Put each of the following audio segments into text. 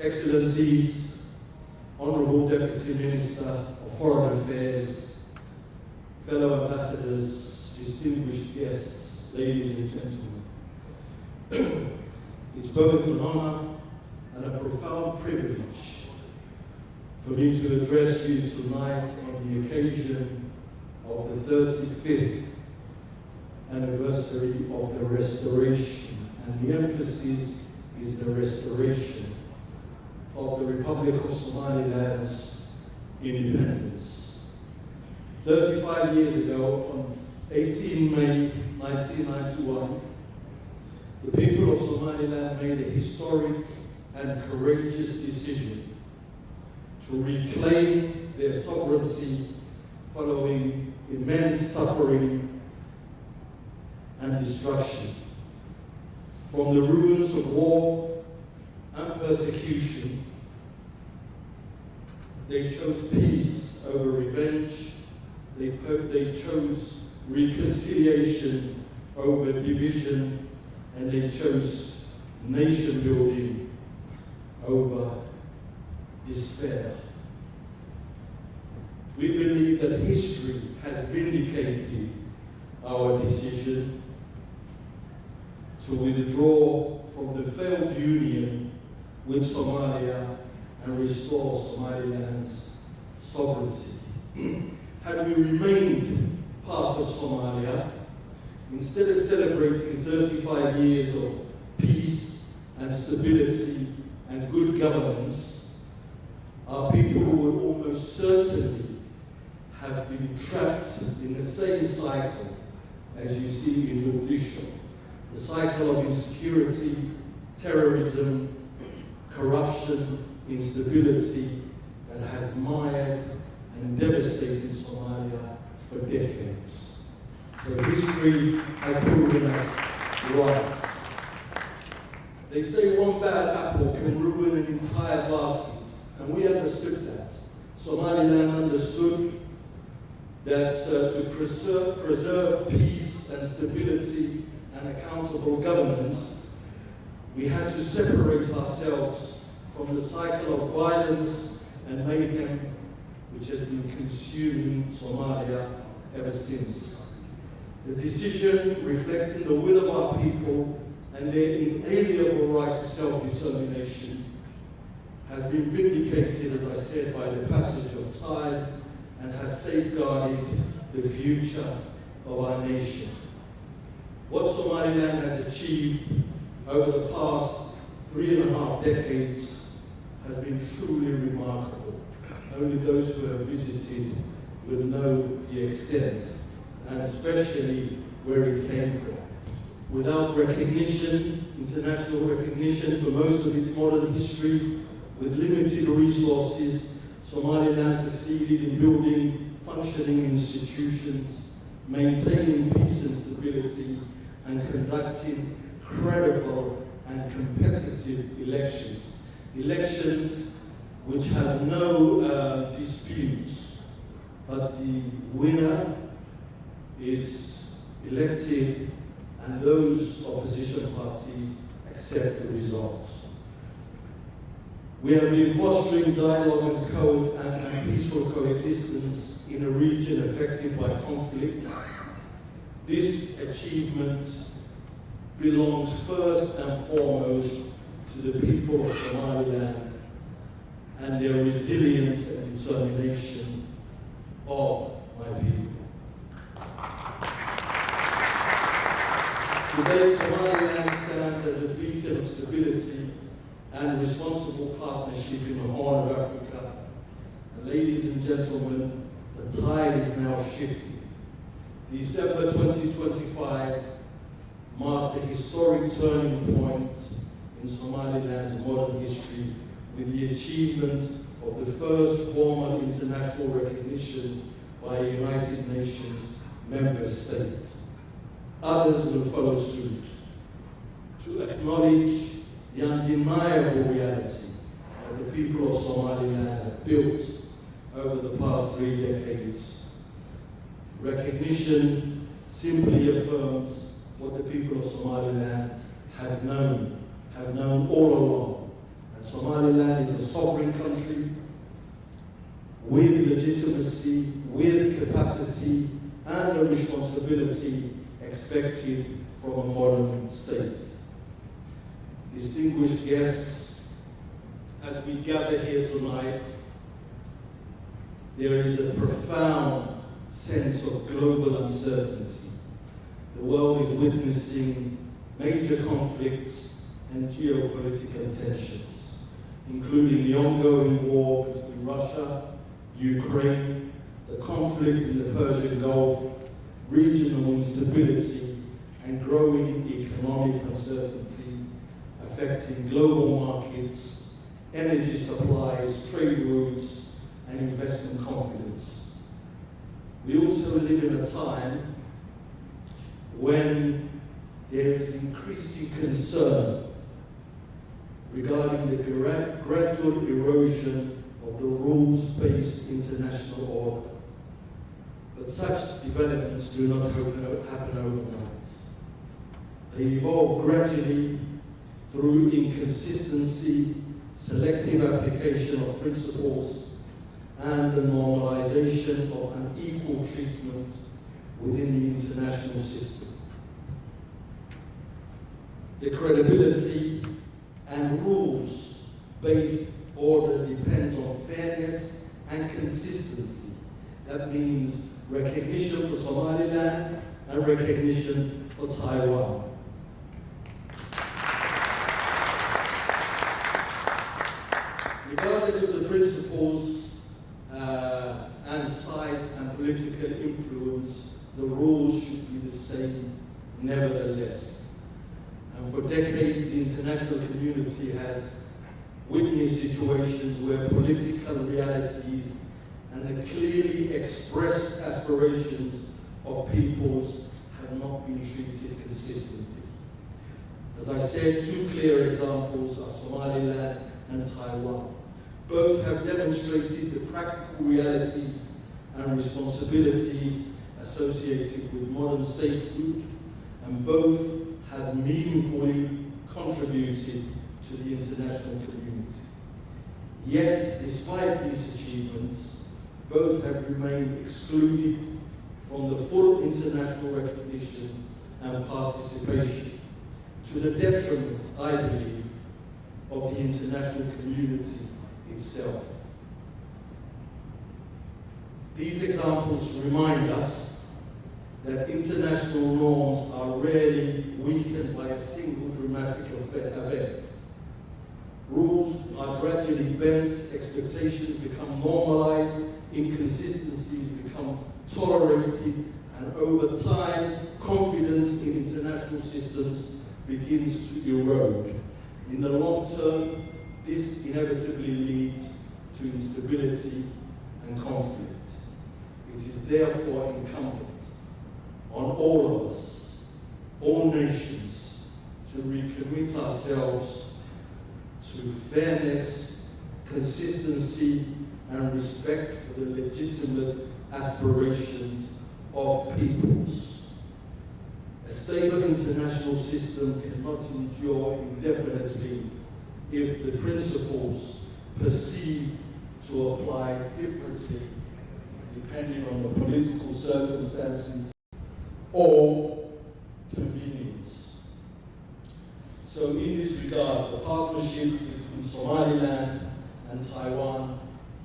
Excellencies, Honorable Deputy Minister of Foreign Affairs, fellow ambassadors, distinguished guests, ladies and gentlemen. It's both an honor and a profound privilege for me to address you tonight on the occasion of the 35th anniversary of the restoration, and the emphasis is the restoration of the Republic of Somaliland's independence. 35 years ago, on 18 May 1991, the people of Somaliland made a historic and courageous decision to reclaim their sovereignty following immense suffering and destruction. From the ruins of war and persecution, they chose peace over revenge. They chose reconciliation over division, and they chose nation building over despair. We believe that history has vindicated our decision to withdraw from the failed union with Somalia and restore Somaliland's sovereignty. Had we remained part of Somalia, instead of celebrating 35 years of peace and stability and good governance, our people would almost certainly have been trapped in the same cycle as you see in Mogadishu, the cycle of insecurity, terrorism, corruption, instability that has mired and devastated Somalia for decades. So history has proven us right. They say one bad apple can ruin an entire basket, and we understood that. Somaliland understood that to preserve peace and stability and accountable governance, we had to separate ourselves from the cycle of violence and mayhem which has been consuming Somalia ever since. The decision reflecting the will of our people and their inalienable right to self-determination has been vindicated, as I said, by the passage of time and has safeguarded the future of our nation. What Somaliland has achieved over the past 3.5 decades has been truly remarkable. Only those who have visited will know the extent, and especially where it came from. Without recognition, international recognition for most of its modern history, with limited resources, Somaliland succeeded in building functioning institutions, maintaining peace and stability, and conducting credible and competitive elections. Elections which have no disputes, but the winner is elected and those opposition parties accept the results. We have been fostering dialogue and peaceful coexistence in a region affected by conflict. This achievement belongs first and foremost to the people of Somaliland and their resilience and determination of my people. Today, Somaliland stands as a beacon of stability and responsible partnership in the Horn of Africa. And ladies and gentlemen, the tide is now shifting. December 2025 marked a historic turning point in Somaliland's modern history with the achievement of the first formal international recognition by a United Nations member state. Others will follow suit to acknowledge the undeniable reality that the people of Somaliland have built over the past 3 decades. Recognition simply affirms what the people of Somaliland have known all along, that Somaliland Somaliland is a sovereign country with legitimacy, with capacity, and the responsibility expected from a modern state. Distinguished guests, as we gather here tonight, there is a profound sense of global uncertainty. The world is witnessing major conflicts and geopolitical tensions, including the ongoing war between Russia, Ukraine, the conflict in the Persian Gulf, regional instability, and growing economic uncertainty affecting global markets, energy supplies, trade routes, and investment confidence. We also live in a time when there is increasing concern regarding the gradual erosion of the rules-based international order. But such developments do not happen overnight. They evolve gradually through inconsistency, selective application of principles, and the normalization of unequal treatment within the international system. The credibility and rules-based order depends on fairness and consistency. That means recognition for Somaliland and recognition for Taiwan. Regardless of the principles and size and political influence, the rules should be the same nevertheless. And for decades, the international community has witnessed situations where political realities and the clearly expressed aspirations of peoples have not been treated consistently. As I said, two clear examples are Somaliland and Taiwan. Both have demonstrated the practical realities and responsibilities associated with modern statehood, and both have meaningfully contributed to the international community. Yet, despite these achievements, both have remained excluded from the full international recognition and participation, to the detriment, I believe, of the international community itself. These examples remind us that international norms are rarely weakened by a single dramatic event. Rules are gradually bent, expectations become normalized, inconsistencies become tolerated, and over time, confidence in international systems begins to erode. In the long term, this inevitably leads to instability and conflict. It is therefore incumbent on all of us, all nations, to recommit ourselves to fairness, consistency, and respect for the legitimate aspirations of peoples. A stable international system cannot endure indefinitely if the principles perceived to apply differently depending on the political circumstances or convenience. So in this regard, the partnership between Somaliland and Taiwan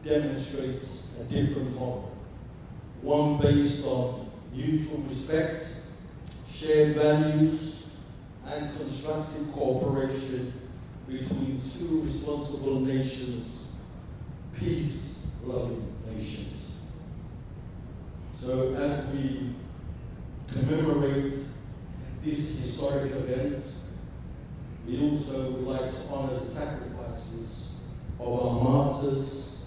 demonstrates a different model, one based on mutual respect, shared values, and constructive cooperation between two responsible nations, peace-loving nations. So as we commemorate this historic event, we also would like to honor the sacrifices of our martyrs,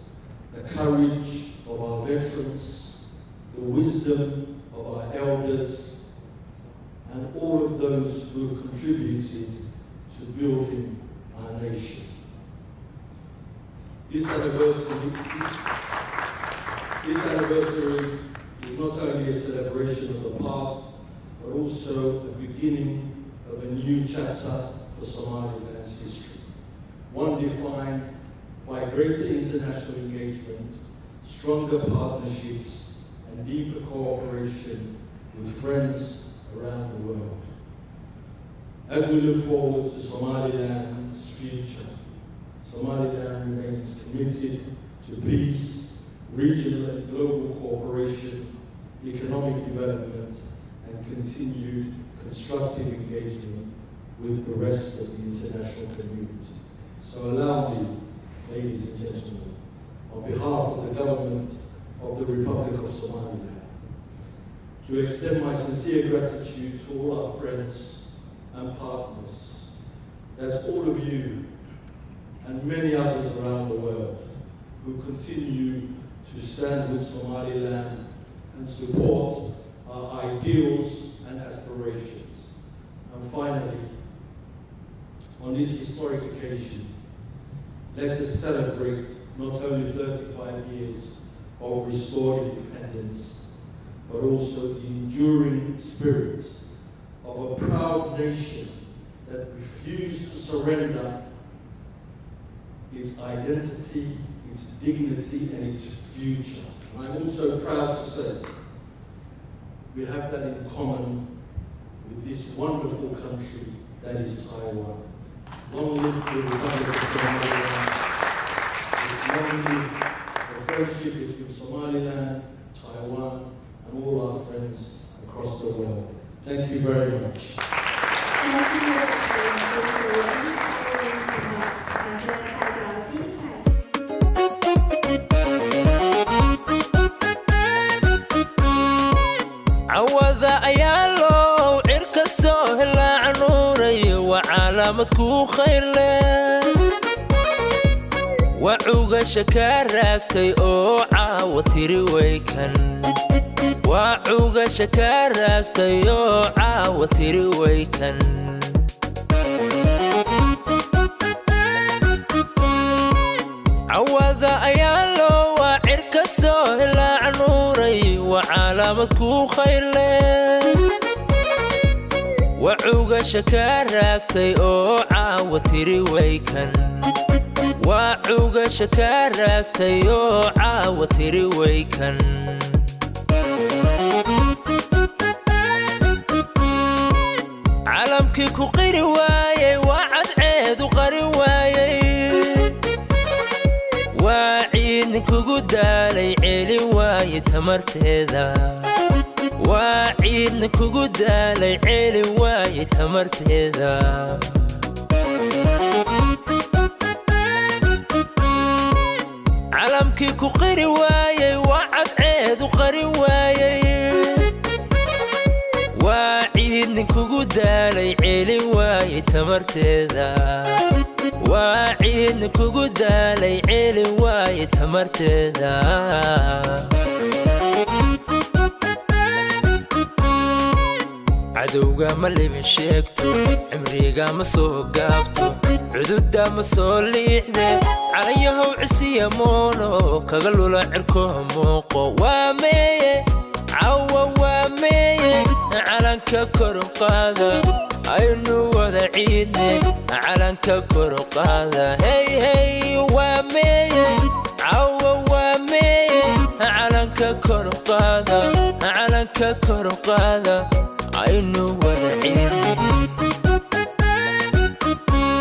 the courage of our veterans, the wisdom of our elders, and all of those who have contributed to building our nation. This anniversary is not only a celebration of the past, but also the beginning of a new chapter for Somaliland's history. one defined by greater international engagement, stronger partnerships, and deeper cooperation with friends around the world. As we look forward to Somaliland's future, Somaliland remains committed to peace, regional and global cooperation, economic development, and continued constructive engagement with the rest of the international community. So allow me, ladies and gentlemen, on behalf of the government of the Republic of Somaliland, to extend my sincere gratitude to all our friends and partners. That's all of you and many others around the world who continue to stand with Somaliland and support our ideals and aspirations. And finally, on this historic occasion, let us celebrate not only 35 years of restored independence, but also the enduring spirit of a proud nation that refused to surrender its identity, its dignity, and its future. And I'm also proud to say we have that in common with this wonderful country that is Taiwan. Long live the Republic of Somaliland. Long live the friendship between Somaliland, Taiwan, and all our friends across the world. Thank you very much. عوض أيالو عرك السهل عنوري وعلامتكو خير وعوغ شكاركتي أو عاوتيري ويكن وعوغ شكاركتي أو عاوتيري ويكن عوض أيالو وعرك السهل عنوري وعلامتكو خير وعوغ شكاركتي أو عاوتيري ويكن وعوغ شكاركتي أو عاوتيري ويكن عالمكي كو قيري وايي وعد عيد وقري وايي وعينك قدالي عيلي واي تمرتيدا وعينك قدالي عيلي واي تمرتيدا عالمكي كو قيري وايي وعد عيد وقري وايي وعينك قدالي عيلي واي تمرتيدا وعينك قدالي عيلي واي تمرتيدا عدوغا مالي بشيكتو عمريغا مسو قابتو عدودا مسو ليحدي عليهو عسيا مونو كغلو لعركو موقو وامي عوا وامي علنك كرقادا aynu wada ciidne calanka kor u qaada hey hey waameye cawa waameye calanka kor u qaada calanka kor u qaada aynu wada ciidne